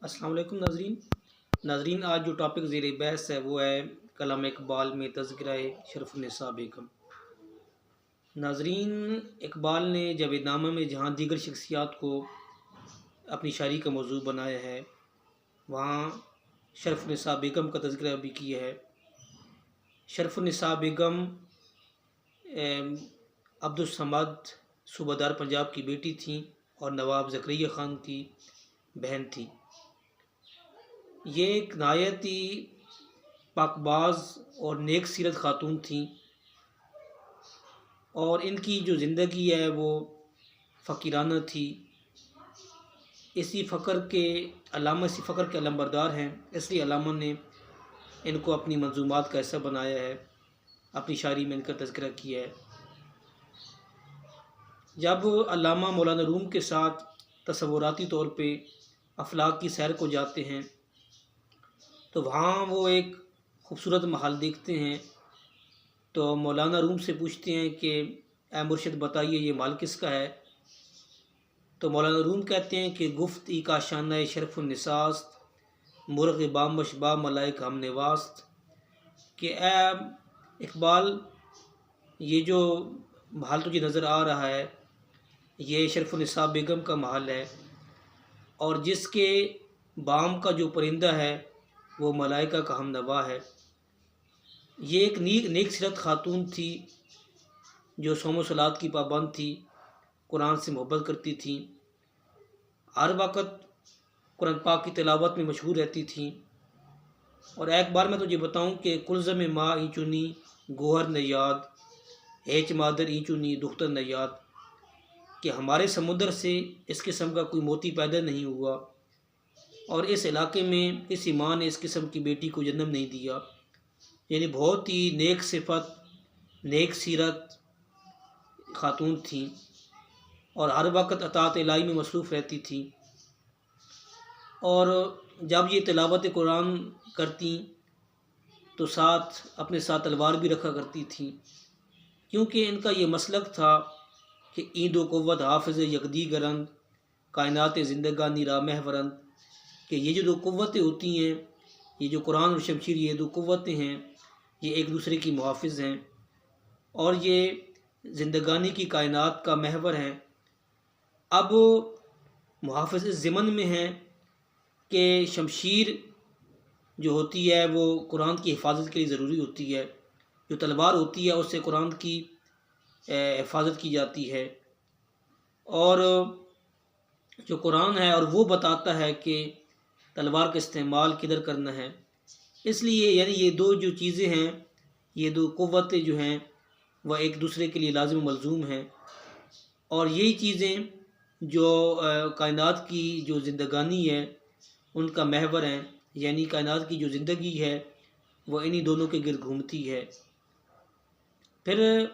السلام علیکم ناظرین آج جو ٹاپک زیر بحث ہے وہ ہے کلام اقبال میں تذکرہ شرف النساء بیگم۔ ناظرین، اقبال نے جاوید نامہ میں جہاں دیگر شخصیات کو اپنی شاعری کا موضوع بنایا ہے وہاں شرف النساء بیگم کا تذکرہ بھی کیا ہے۔ شرف النساء بیگم عبدالصمد صوبہ دار پنجاب کی بیٹی تھیں اور نواب زکریا خان کی بہن تھی۔ یہ ایک نہایت ہی پاک باز اور نیک سیرت خاتون تھیں اور ان کی جو زندگی ہے وہ فقیرانہ تھی۔ اسی فقر کے علمبردار ہیں، اس لیے علامہ نے ان کو اپنی منظومات کا حصہ بنایا ہے، اپنی شاعری میں ان کا تذکرہ کیا ہے۔ جب علامہ مولانا روم کے ساتھ تصوراتی طور پہ افلاک کی سیر کو جاتے ہیں تو وہاں وہ ایک خوبصورت محل دیکھتے ہیں، تو مولانا روم سے پوچھتے ہیں کہ اے مرشد بتائیے یہ محل کس کا ہے؟ تو مولانا روم کہتے ہیں کہ گفت ای کا شانہ شرف النساست، مرغ بام مشبہ ملائک ہم نواست، کہ اے اقبال یہ جو محل تجھے نظر آ رہا ہے یہ شرف النساء بیگم کا محل ہے، اور جس کے بام کا جو پرندہ ہے وہ ملائکہ کا ہم نوا ہے۔ یہ ایک نیک سیرت خاتون تھی جو صوم و صلات کی پابند تھی، قرآن سے محبت کرتی تھیں، ہر وقت قرآن پاک کی تلاوت میں مشغول رہتی تھیں۔ اور ایک بار میں تجھے بتاؤں کہ کلزم ماں ای چنی گوہر نیاد، ہیچ مادر ای چنی دختر نیاد، کہ ہمارے سمندر سے اس قسم کا کوئی موتی پیدا نہیں ہوا اور اس علاقے میں کسی ماں نے اس قسم کی بیٹی کو جنم نہیں دیا۔ یعنی بہت ہی نیک صفت، نیک سیرت خاتون تھیں اور ہر وقت اطاعت الہی میں مصروف رہتی تھیں، اور جب یہ تلاوت قرآن کرتیں تو اپنے ساتھ تلوار بھی رکھا کرتی تھیں، کیونکہ ان کا یہ مسلک تھا کہ ایند و قوت حافظ یکدی گرند، کائنات زندگانی را محورند، کہ یہ جو دو قوتیں ہوتی ہیں، یہ جو قرآن اور شمشیر، یہ دو قوتیں ہیں، یہ ایک دوسرے کی محافظ ہیں اور یہ زندگانی کی کائنات کا محور ہیں۔ اب محافظ اس ضمن میں ہیں کہ شمشیر جو ہوتی ہے وہ قرآن کی حفاظت کے لیے ضروری ہوتی ہے، جو تلوار ہوتی ہے اس سے قرآن کی حفاظت کی جاتی ہے، اور جو قرآن ہے اور وہ بتاتا ہے کہ تلوار کا استعمال کدھر کرنا ہے۔ اس لیے یعنی یہ دو جو چیزیں ہیں، یہ دو قوتیں جو ہیں وہ ایک دوسرے کے لیے لازم و ملزوم ہیں، اور یہی چیزیں جو کائنات کی جو زندگانی ہے ان کا محور ہیں، یعنی کائنات کی جو زندگی ہے وہ انہی دونوں کے گرد گھومتی ہے۔ پھر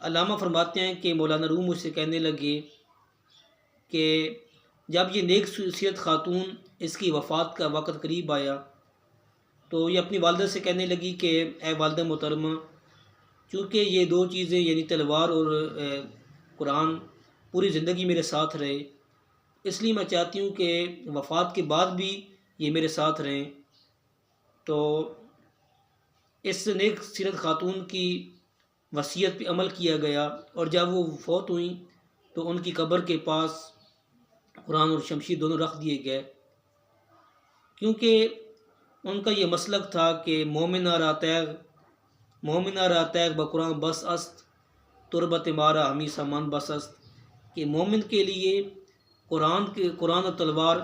علامہ فرماتے ہیں کہ مولانا روم اس سے کہنے لگے کہ جب یہ نیک سیرت خاتون اس کی وفات کا وقت قریب آیا تو یہ اپنی والدہ سے کہنے لگی کہ اے والدہ محترمہ، چونکہ یہ دو چیزیں یعنی تلوار اور قرآن پوری زندگی میرے ساتھ رہے، اس لیے میں چاہتی ہوں کہ وفات کے بعد بھی یہ میرے ساتھ رہیں۔ تو اس نیک سیرت خاتون کی وصیت پہ عمل کیا گیا، اور جب وہ فوت ہوئیں تو ان کی قبر کے پاس قرآن اور شمشیر دونوں رکھ دیے گئے، کیونکہ ان کا یہ مسلک تھا کہ مومنہ را تیغ بقرآن بس است، تربت مارا ہمی سامان بس است، کہ مومن کے لیے قرآن اور تلوار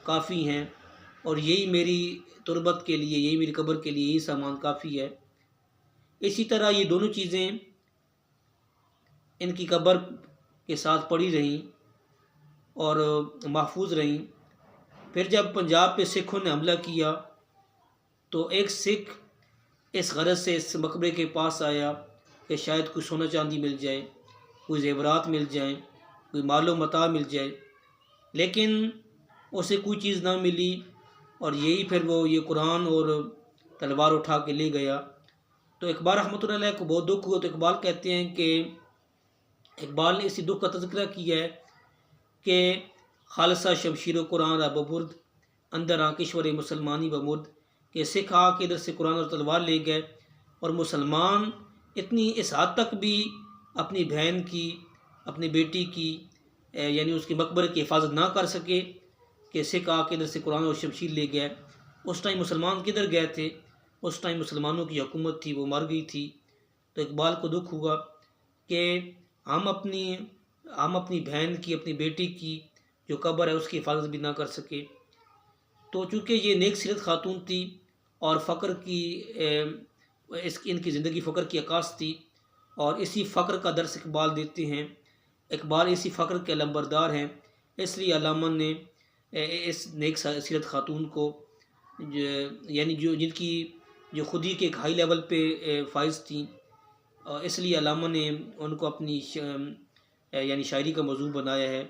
کافی ہیں، اور یہی میری تربت کے لیے، یہی میری قبر کے لیے یہی سامان کافی ہے۔ اسی طرح یہ دونوں چیزیں ان کی قبر کے ساتھ پڑی رہیں اور محفوظ رہیں۔ پھر جب پنجاب پہ سکھوں نے حملہ کیا تو ایک سکھ اس غرض سے اس مقبرے کے پاس آیا کہ شاید کوئی سونا چاندی مل جائے، کوئی زیورات مل جائیں، کوئی مال و متاع مل جائے، لیکن اسے کوئی چیز نہ ملی، اور یہی پھر وہ یہ قرآن اور تلوار اٹھا کے لے گیا۔ تو اقبال رحمۃ اللہ علیہ کو بہت دکھ ہوا، تو اقبال کہتے ہیں کہ اقبال نے اسی دکھ کا تذکرہ کیا ہے کہ خالصہ شمشیر و قرآن را ببرد اندر آکشور مسلمانی بمرد، کہ سکھ آ کے ادھر سے قرآن اور تلوار لے گئے، اور مسلمان اتنی اس حد تک بھی اپنی بہن کی، اپنی بیٹی کی یعنی اس کے مقبرے کی حفاظت نہ کر سکے کہ سکھ آ کے ادھر سے قرآن اور شمشیر لے گئے۔ اس ٹائم مسلمان کدھر گئے تھے؟ اس ٹائم مسلمانوں کی حکومت تھی، وہ مر گئی تھی۔ تو اقبال کو دکھ ہوا کہ ہم اپنی بہن کی، اپنی بیٹی کی جو قبر ہے اس کی حفاظت بھی نہ کر سکے۔ تو چونکہ یہ نیک سیرت خاتون تھی اور فقر کی ان کی زندگی فقر کی عکاس تھی، اور اسی فقر کا درس اقبال دیتے ہیں۔ اقبال اسی فقر کے علمبردار ہیں، اس لیے علامہ نے اس نیک سیرت خاتون کو یعنی جن کی جو خودی کے ایک ہائی لیول پہ فائز تھیں، اس لیے علامہ نے ان کو اپنی یعنی شاعری کا موضوع بنایا ہے۔